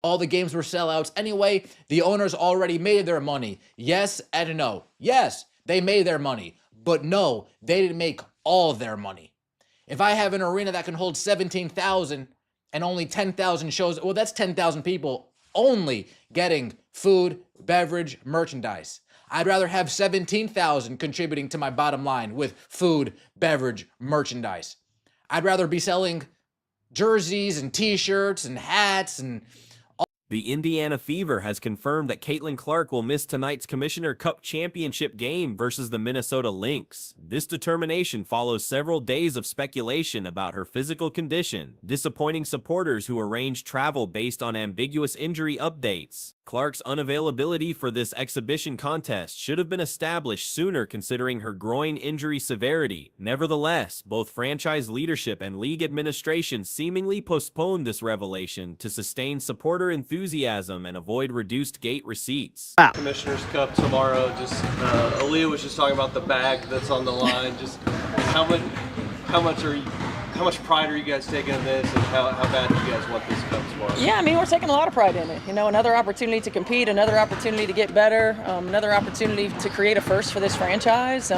All the games were sellouts anyway. The owners already made their money. Yes and no. Yes, they made their money. But no, they didn't make all their money. If I have an arena that can hold 17,000 and only 10,000 shows, well, that's 10,000 people only getting food, beverage, merchandise. I'd rather have 17,000 contributing to my bottom line with food, beverage, merchandise. I'd rather be selling jerseys and t-shirts and hats and The Indiana Fever has confirmed that Caitlin Clark will miss tonight's Commissioner Cup Championship game versus the Minnesota Lynx. This determination follows several days of speculation about her physical condition, disappointing supporters who arranged travel based on ambiguous injury updates. Clark's unavailability for this exhibition contest should have been established sooner considering her groin injury severity. Nevertheless, both franchise leadership and league administration seemingly postponed this revelation to sustain supporter enthusiasm and avoid reduced gate receipts. Commissioner's Cup tomorrow. Just Aaliyah was just talking about the bag that's on the line. Just how much pride are you guys taking in this, and how bad do you guys want this cup tomorrow? Yeah, I mean, we're taking a lot of pride in it. You know, another opportunity to compete, another opportunity to get better, another opportunity to create a first for this franchise. You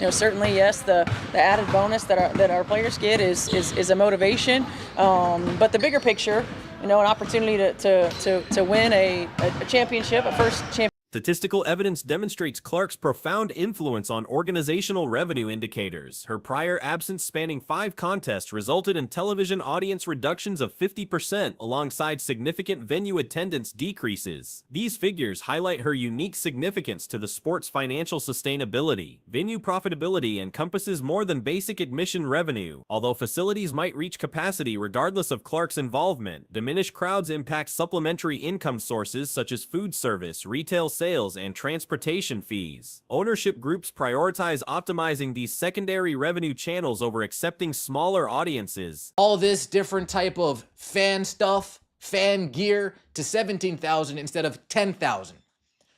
know, certainly, yes, the added bonus that our players get is a motivation. But the bigger picture, you know, an opportunity to win a championship, a first championship. Statistical evidence demonstrates Clark's profound influence on organizational revenue indicators. Her prior absence spanning 5 contests resulted in television audience reductions of 50% alongside significant venue attendance decreases. These figures highlight her unique significance to the sport's financial sustainability. Venue profitability encompasses more than basic admission revenue. Although facilities might reach capacity regardless of Clark's involvement, diminished crowds impact supplementary income sources such as food service, retail sales, and transportation fees. Ownership groups prioritize optimizing these secondary revenue channels over accepting smaller audiences. All this different type of fan stuff, fan gear to 17,000 instead of 10,000.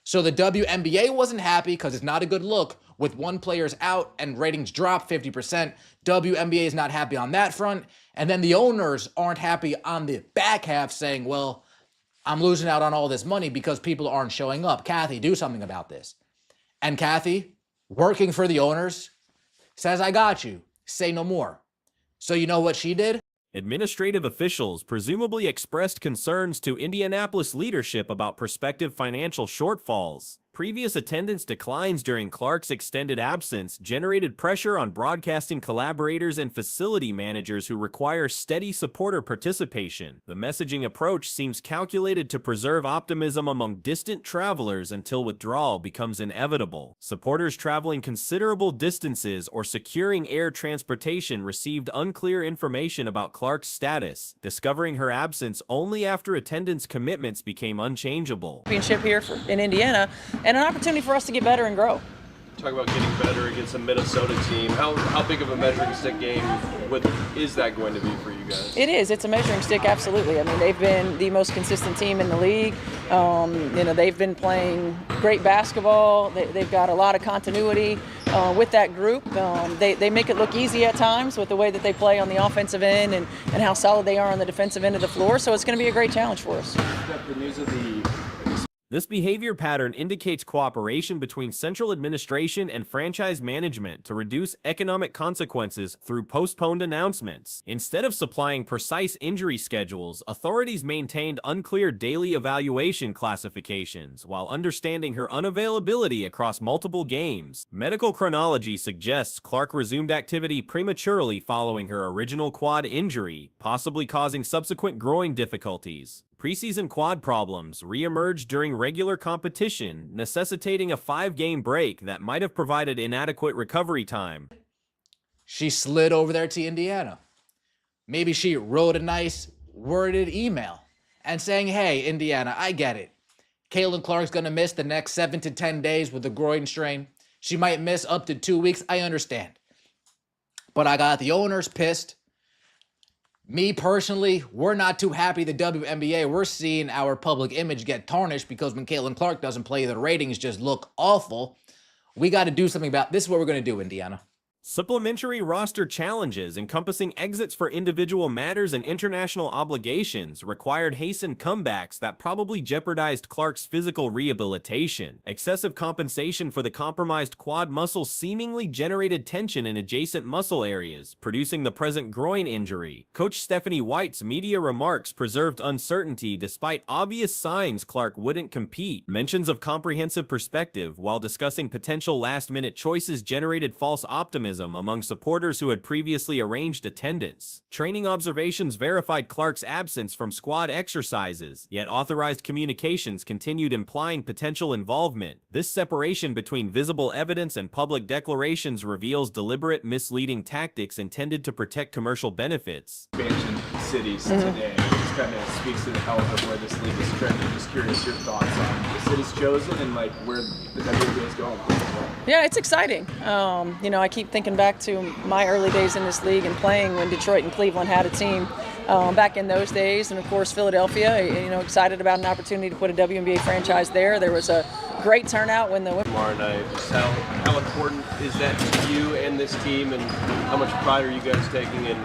So the WNBA wasn't happy because it's not a good look with one player's out and ratings drop 50%. WNBA is not happy on that front. And then the owners aren't happy on the back half saying, well, I'm losing out on all this money because people aren't showing up. Kathy, do something about this. And Kathy, working for the owners, says, I got you. Say no more. So you know what she did? Administrative officials presumably expressed concerns to Indianapolis leadership about prospective financial shortfalls. Previous attendance declines during Clark's extended absence generated pressure on broadcasting collaborators and facility managers who require steady supporter participation. The messaging approach seems calculated to preserve optimism among distant travelers until withdrawal becomes inevitable. Supporters traveling considerable distances or securing air transportation received unclear information about Clark's status, discovering her absence only after attendance commitments became unchangeable. Championship here in Indiana, and an opportunity for us to get better and grow. Talk about getting better against a Minnesota team. How big of a measuring stick game is that going to be for you guys? It is. It's a measuring stick, absolutely. I mean, they've been the most consistent team in the league. You know, they've been playing great basketball. They've got a lot of continuity with that group. They make it look easy at times with the way that they play on the offensive end and how solid they are on the defensive end of the floor. So it's going to be a great challenge for us. The news of the This behavior pattern indicates cooperation between central administration and franchise management to reduce economic consequences through postponed announcements. Instead of supplying precise injury schedules, authorities maintained unclear daily evaluation classifications while understanding her unavailability across multiple games. Medical chronology suggests Clark resumed activity prematurely following her original quad injury, possibly causing subsequent groin difficulties. Preseason quad problems re-emerged during regular competition, necessitating a 5-game break that might have provided inadequate recovery time. She slid over there to Indiana. Maybe she wrote a nice worded email and saying, hey, Indiana, I get it. Caitlin Clark's going to miss the next 7 to 10 days with a groin strain. She might miss up to 2 weeks. I understand. But I got the owners pissed. Me personally, we're not too happy the WNBA. We're seeing our public image get tarnished because when Caitlin Clark doesn't play, the ratings just look awful. We got to do something about this. Is what we're going to do, Indiana. Supplementary roster challenges encompassing exits for individual matters and international obligations required hastened comebacks that probably jeopardized Clark's physical rehabilitation. Excessive compensation for the compromised quad muscle seemingly generated tension in adjacent muscle areas, producing the present groin injury. Coach Stephanie White's media remarks preserved uncertainty despite obvious signs Clark wouldn't compete. Mentions of comprehensive perspective while discussing potential last-minute choices generated false optimism among supporters who had previously arranged attendance. Training observations verified Clark's absence from squad exercises, yet authorized communications continued implying potential involvement. This separation between visible evidence and public declarations reveals deliberate, misleading tactics intended to protect commercial benefits. Expansion cities today. This kind of speaks to how where this league is trending. Just curious your thoughts on the cities chosen and like where the WNBA is going. Yeah, it's exciting. I keep thinking back to my early days in this league and playing when Detroit and Cleveland had a team back in those days. And of course, Philadelphia, excited about an opportunity to put a WNBA franchise there. There was a great turnout when the Tomorrow night, just how important is that to you and this team, and how much pride are you guys taking in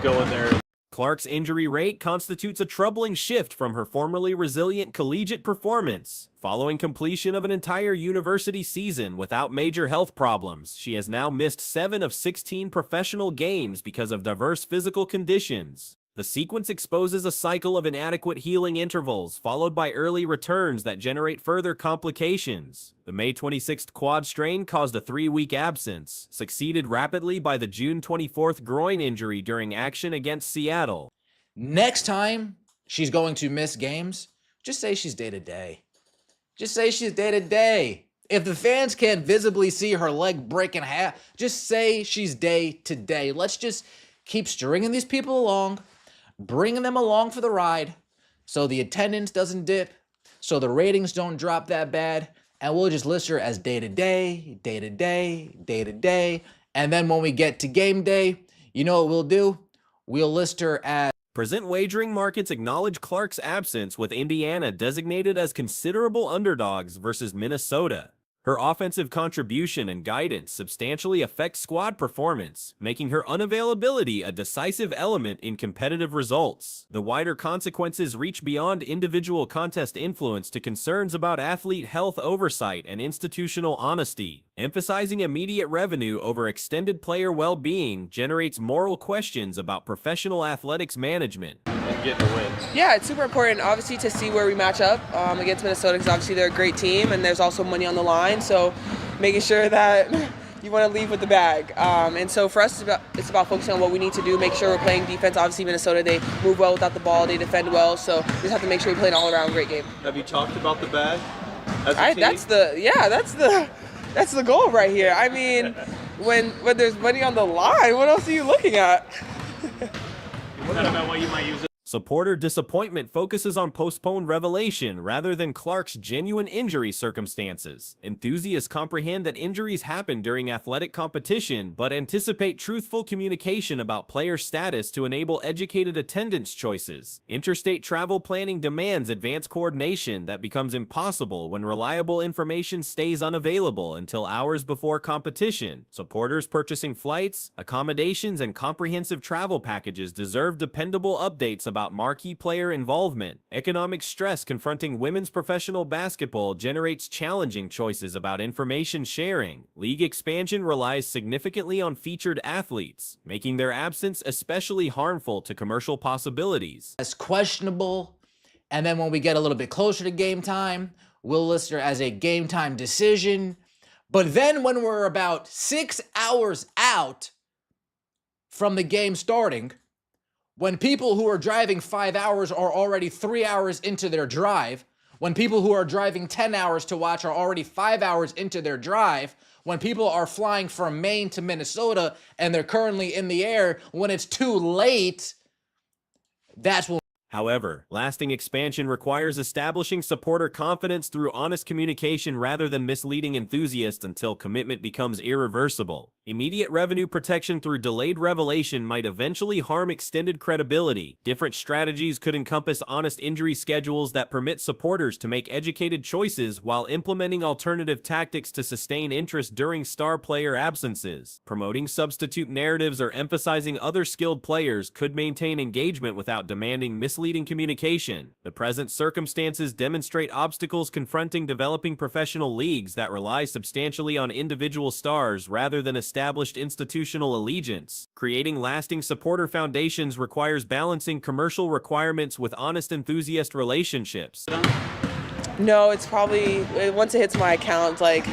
going there? Clark's injury rate constitutes a troubling shift from her formerly resilient collegiate performance. Following completion of an entire university season without major health problems, she has now missed 7 of 16 professional games because of diverse physical conditions. The sequence exposes a cycle of inadequate healing intervals, followed by early returns that generate further complications. The May 26th quad strain caused a 3-week absence, succeeded rapidly by the June 24th groin injury during action against Seattle. Next time she's going to miss games, just say she's day-to-day. Just say she's day-to-day. If the fans can't visibly see her leg break in half, just say she's day-to-day. Let's just keep stringing these people along, bringing them along for the ride so the attendance doesn't dip, so the ratings don't drop that bad, and we'll just list her as day-to-day, day-to-day, day-to-day, and then when we get to game day, you know what we'll do? We'll list her as... Present wagering markets acknowledge Clark's absence, with Indiana designated as considerable underdogs versus Minnesota. Her offensive contribution and guidance substantially affect squad performance, making her unavailability a decisive element in competitive results. The wider consequences reach beyond individual contest influence to concerns about athlete health oversight and institutional honesty. Emphasizing immediate revenue over extended player well-being generates moral questions about professional athletics management. And getting the wins. Yeah, it's super important, obviously, to see where we match up against Minnesota, because obviously they're a great team and there's also money on the line. So making sure that you want to leave with the bag. And so for us, it's about focusing on what we need to do, make sure we're playing defense. Obviously, Minnesota, they move well without the ball, they defend well. So we just have to make sure we play an all-around great game. Have you talked about the bag as a team? That's the goal right here. I mean, when there's money on the line, what else are you looking at? What about what you might use it? Supporter disappointment focuses on postponed revelation rather than Clark's genuine injury circumstances. Enthusiasts comprehend that injuries happen during athletic competition, but anticipate truthful communication about player status to enable educated attendance choices. Interstate travel planning demands advanced coordination that becomes impossible when reliable information stays unavailable until hours before competition. Supporters purchasing flights, accommodations, and comprehensive travel packages deserve dependable updates about marquee player involvement. Economic stress confronting women's professional basketball generates challenging choices about information sharing. League expansion relies significantly on featured athletes, making their absence especially harmful to commercial possibilities. as questionable, and then when we get a little bit closer to game time, we'll list her as a game time decision. But then when we're about 6 hours out from the game starting, when people who are driving 5 hours are already 3 hours into their drive, when people who are driving 10 hours to watch are already 5 hours into their drive, when people are flying from Maine to Minnesota and they're currently in the air, when it's too late, that's when However, lasting expansion requires establishing supporter confidence through honest communication rather than misleading enthusiasts until commitment becomes irreversible. Immediate revenue protection through delayed revelation might eventually harm extended credibility. Different strategies could encompass honest injury schedules that permit supporters to make educated choices while implementing alternative tactics to sustain interest during star player absences. Promoting substitute narratives or emphasizing other skilled players could maintain engagement without demanding misleading communication. The present circumstances demonstrate obstacles confronting developing professional leagues that rely substantially on individual stars rather than established institutional allegiance. Creating lasting supporter foundations requires balancing commercial requirements with honest enthusiast relationships. No, it's probably, once it hits my account, like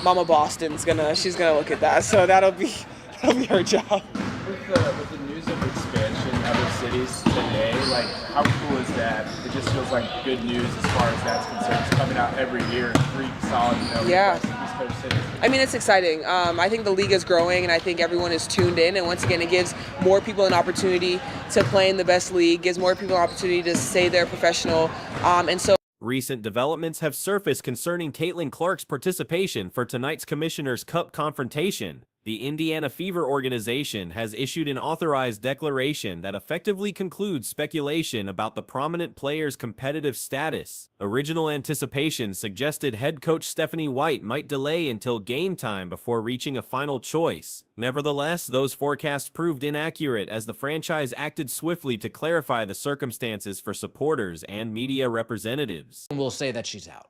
Mama Boston's she's gonna look at that, so that'll be her job. With the news of expansion in other cities today, like how cool is that? It just feels like good news as far as that's concerned. It's coming out every year, 3 solid, Yeah. East Coast cities. I mean, it's exciting. I think the league is growing, and I think everyone is tuned in. And once again, it gives more people an opportunity to play in the best league, gives more people an opportunity to say they're professional. And so Recent developments have surfaced concerning Caitlin Clark's participation for tonight's Commissioner's Cup confrontation. The Indiana Fever organization has issued an authorized declaration that effectively concludes speculation about the prominent player's competitive status. Original anticipation suggested head coach Stephanie White might delay until game time before reaching a final choice. Nevertheless, those forecasts proved inaccurate as the franchise acted swiftly to clarify the circumstances for supporters and media representatives. We'll say that she's out.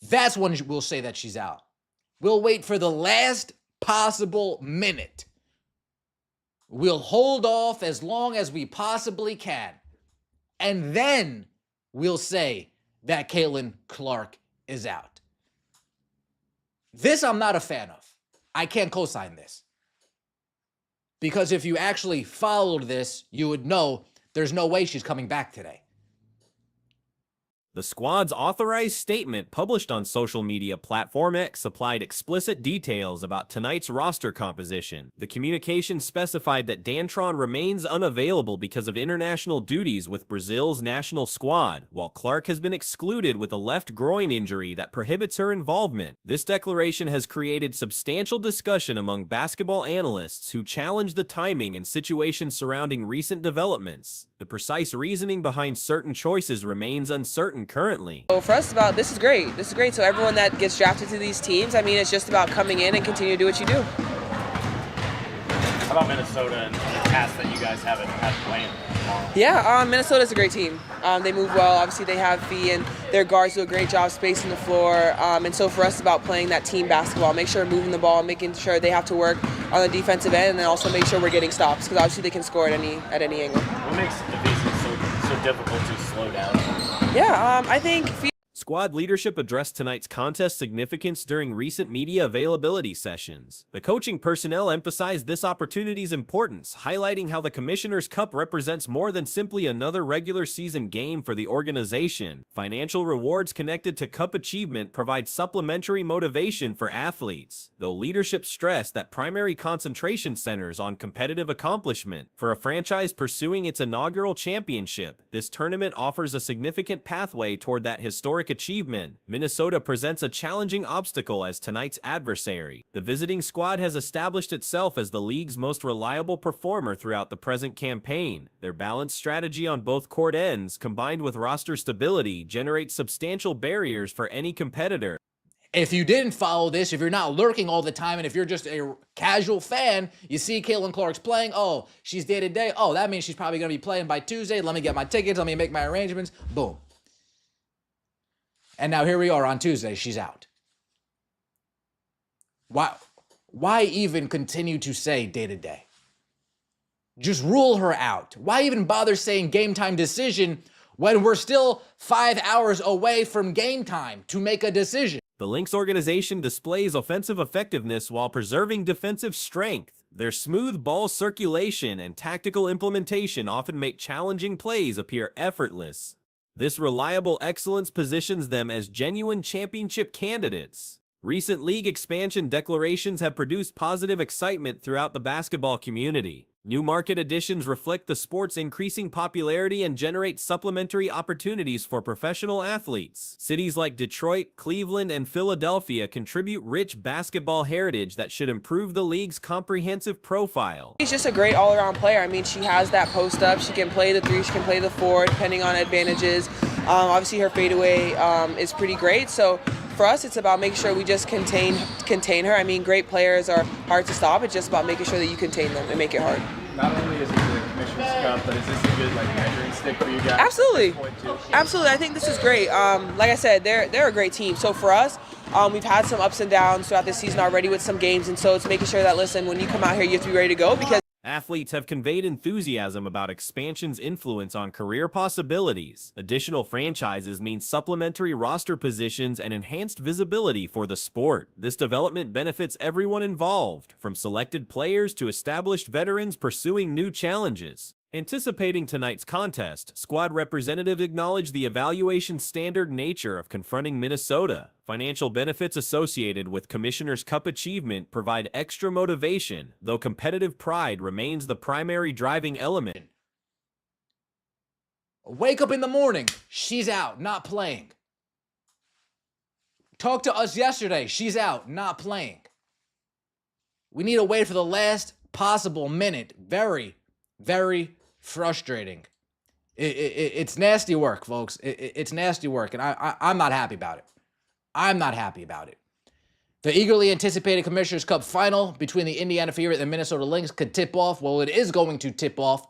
That's when we'll say that she's out. We'll wait for the last possible minute. We'll hold off as long as we possibly can. And then we'll say that Caitlin Clark is out. This I'm not a fan of. I can't co-sign this. Because if you actually followed this, you would know there's no way she's coming back today. The squad's authorized statement published on social media platform X supplied explicit details about tonight's roster composition. The communication specified that Dantron remains unavailable because of international duties with Brazil's national squad, while Clark has been excluded with a left groin injury that prohibits her involvement. This declaration has created substantial discussion among basketball analysts who challenge the timing and situation surrounding recent developments. The precise reasoning behind certain choices remains uncertain currently. So for us, this is great. This is great. So everyone that gets drafted to these teams, I mean, it's just about coming in and continue to do what you do. How about Minnesota and the task that you guys have playing tomorrow? Yeah, Minnesota's a great team. They move well. Obviously, they have Fee and their guards do a great job spacing the floor. And so for us, it's about playing that team basketball, make sure we're moving the ball, making sure they have to work on the defensive end, and then also make sure we're getting stops because obviously they can score at any angle. What makes defense so difficult to slow down? Yeah, I think Fee. Squad leadership addressed tonight's contest significance during recent media availability sessions. The coaching personnel emphasized this opportunity's importance, highlighting how the Commissioner's Cup represents more than simply another regular season game for the organization. Financial rewards connected to cup achievement provide supplementary motivation for athletes, though leadership stressed that primary concentration centers on competitive accomplishment. For a franchise pursuing its inaugural championship, this tournament offers a significant pathway toward that historic achievement. Minnesota presents a challenging obstacle as tonight's adversary. The visiting squad has established itself as the league's most reliable performer throughout the present campaign. Their balanced strategy on both court ends, combined with roster stability, generates substantial barriers for any competitor. If you didn't follow this, if you're not lurking all the time, and if you're just a casual fan, you see Caitlin Clark's playing, oh, she's day-to-day, oh, that means she's probably going to be playing by Tuesday, let me get my tickets, let me make my arrangements, boom. And now here we are on Tuesday, she's out. Why even continue to say day-to-day? Just rule her out. Why even bother saying game time decision when we're still 5 hours away from game time to make a decision? The Lynx organization displays offensive effectiveness while preserving defensive strength. Their smooth ball circulation and tactical implementation often make challenging plays appear effortless. This reliable excellence positions them as genuine championship candidates. Recent league expansion declarations have produced positive excitement throughout the basketball community. New market additions reflect the sport's increasing popularity and generate supplementary opportunities for professional athletes. Cities like Detroit, Cleveland, and Philadelphia contribute rich basketball heritage that should improve the league's comprehensive profile. She's just a great all-around player. I mean, she has that post-up. She can play the three. She can play the four, depending on advantages. Obviously, her fadeaway is pretty great. So for us, it's about making sure we just contain her. I mean, great players are hard to stop. It's just about making sure that you contain them and make it hard. Not only is it the Commissioner's Cup, but is this a good measuring stick for you guys? Absolutely, absolutely. I think this is great. Like I said, they're a great team. So for us, we've had some ups and downs throughout this season already with some games, and so it's making sure that, listen, when you come out here, you have to be ready to go, because Athletes have conveyed enthusiasm about expansion's influence on career possibilities. Additional franchises mean supplementary roster positions and enhanced visibility for the sport. This development benefits everyone involved, from selected players to established veterans pursuing new challenges. Anticipating tonight's contest, squad representatives acknowledged the evaluation standard nature of confronting Minnesota. Financial benefits associated with Commissioner's Cup achievement provide extra motivation, though competitive pride remains the primary driving element. Wake up in the morning, she's out, not playing. Talk to us yesterday, she's out, not playing. We need to wait for the last possible minute. Very, very frustrating. It's nasty work, folks. It's nasty work, and I'm not happy about it. I'm not happy about it. The eagerly anticipated Commissioner's Cup final between the Indiana Fever and the Minnesota Lynx could tip off. Well, it is going to tip off.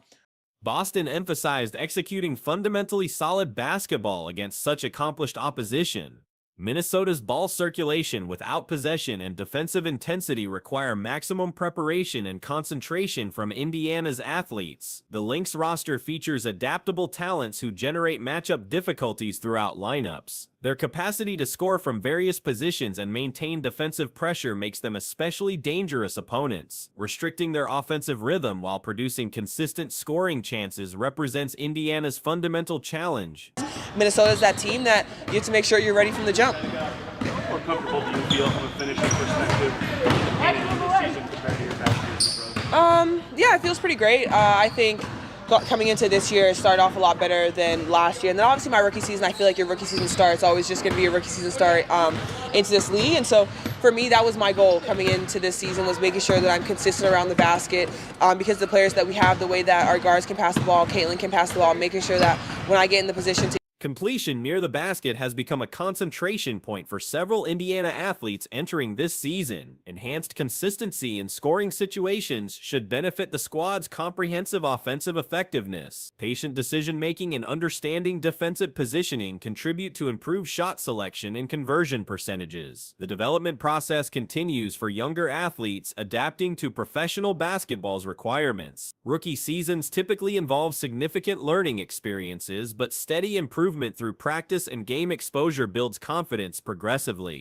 Boston emphasized executing fundamentally solid basketball against such accomplished opposition. Minnesota's ball circulation without possession and defensive intensity require maximum preparation and concentration from Indiana's athletes. The Lynx roster features adaptable talents who generate matchup difficulties throughout lineups. Their capacity to score from various positions and maintain defensive pressure makes them especially dangerous opponents. Restricting their offensive rhythm while producing consistent scoring chances represents Indiana's fundamental challenge. Minnesota's that team that you have to make sure you're ready from the jump. How more comfortable do you feel from a finishing perspective heading into this season compared to your past years approach? Yeah, it feels pretty great. I think coming into this year, it started off a lot better than last year. And then obviously my rookie season, I feel like your rookie season start, it's always just going to be a rookie season start into this league. And so for me, that was my goal coming into this season, was making sure that I'm consistent around the basket, because the players that we have, the way that our guards can pass the ball, Caitlin can pass the ball, making sure that when I get in the position to Completion near the basket has become a concentration point for several Indiana athletes entering this season. Enhanced consistency in scoring situations should benefit the squad's comprehensive offensive effectiveness. Patient decision-making and understanding defensive positioning contribute to improved shot selection and conversion percentages. The development process continues for younger athletes adapting to professional basketball's requirements. Rookie seasons typically involve significant learning experiences, but steady improvement through practice and game exposure builds confidence progressively.